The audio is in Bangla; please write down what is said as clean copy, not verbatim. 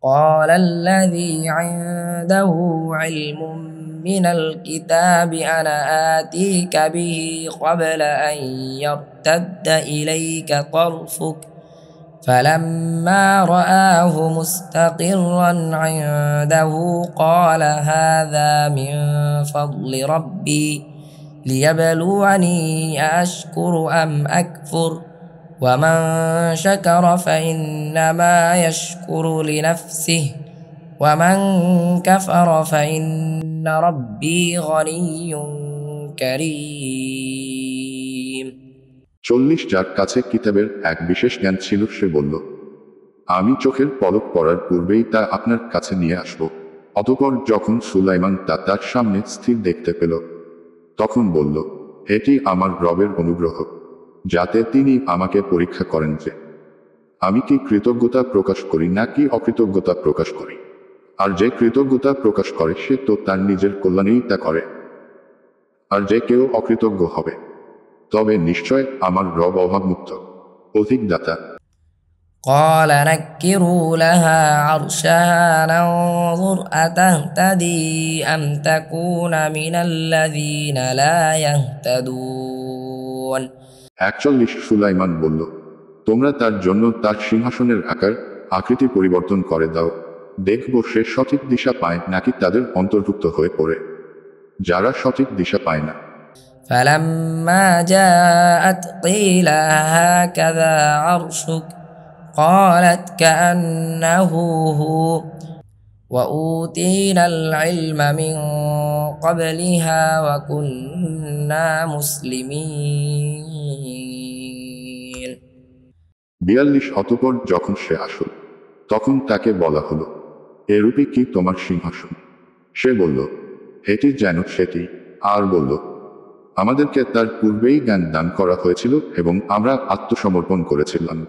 قال الذي عنده علم من الكتاب أنا آتيك به قبل أن يرتد إليك طرفك فلما رآه مستقرا عنده قال هذا من فضل ربي ليبلوني أأشكر أم أكفر ومن شكر فإنما يشكر لنفسه ومن كفر فإن ربي غني كريم 40 যার কাছে কিতাবের এক বিশেষ জ্ঞান ছিল সে বলল, আমি চোখের পলক পড়ার পূর্বেই তা আপনার কাছে নিয়ে আসব। অতঃপর যখন সুলাইমান তা তার সামনে স্থির দেখতে পেল, তখন বলল, এটি আমার রবের অনুগ্রহ, যাতে তিনি আমাকে পরীক্ষা করেন যে আমি কি কৃতজ্ঞতা প্রকাশ করি নাকি অকৃতজ্ঞতা প্রকাশ করি। আর যে কৃতজ্ঞতা প্রকাশ করে সে তো তার নিজের কল্যাণেই তা করে, আর যে কেউ অকৃতজ্ঞ হবে তবে নিশ্চয় আমার রব অভাবমুক্ত, অধিক দাতা। قال نكروا لها عرشها ننظر أتهتدي أم تكون من الذين لا يهتدون 41 সুলাইমান বলল, তোমরা তার জন্য তার সিংহাসনের আকার আকৃতি পরিবর্তন করে দাও, দেখব সে সঠিক দিশা পায় নাকি তাদের অন্তর্ভুক্ত হয়ে পড়ে যারা সঠিক দিশা পায় না। فلما جاءت قيل هكذا عرشك قالت كأنه هو وأوتينا العلم من قبلها وكنا مسلمين 42 অতঃপর যখন সে আসল তখন তাকে বলা হলো, এরূপই কি তোমার সিংহাসন? সে বলল, এটি যেন সেটি, আর বলল, আমাদেরকে তার পূর্বেই জ্ঞান দান করা হয়েছিল এবং আমরা আত্মসমর্পণ করেছিলাম।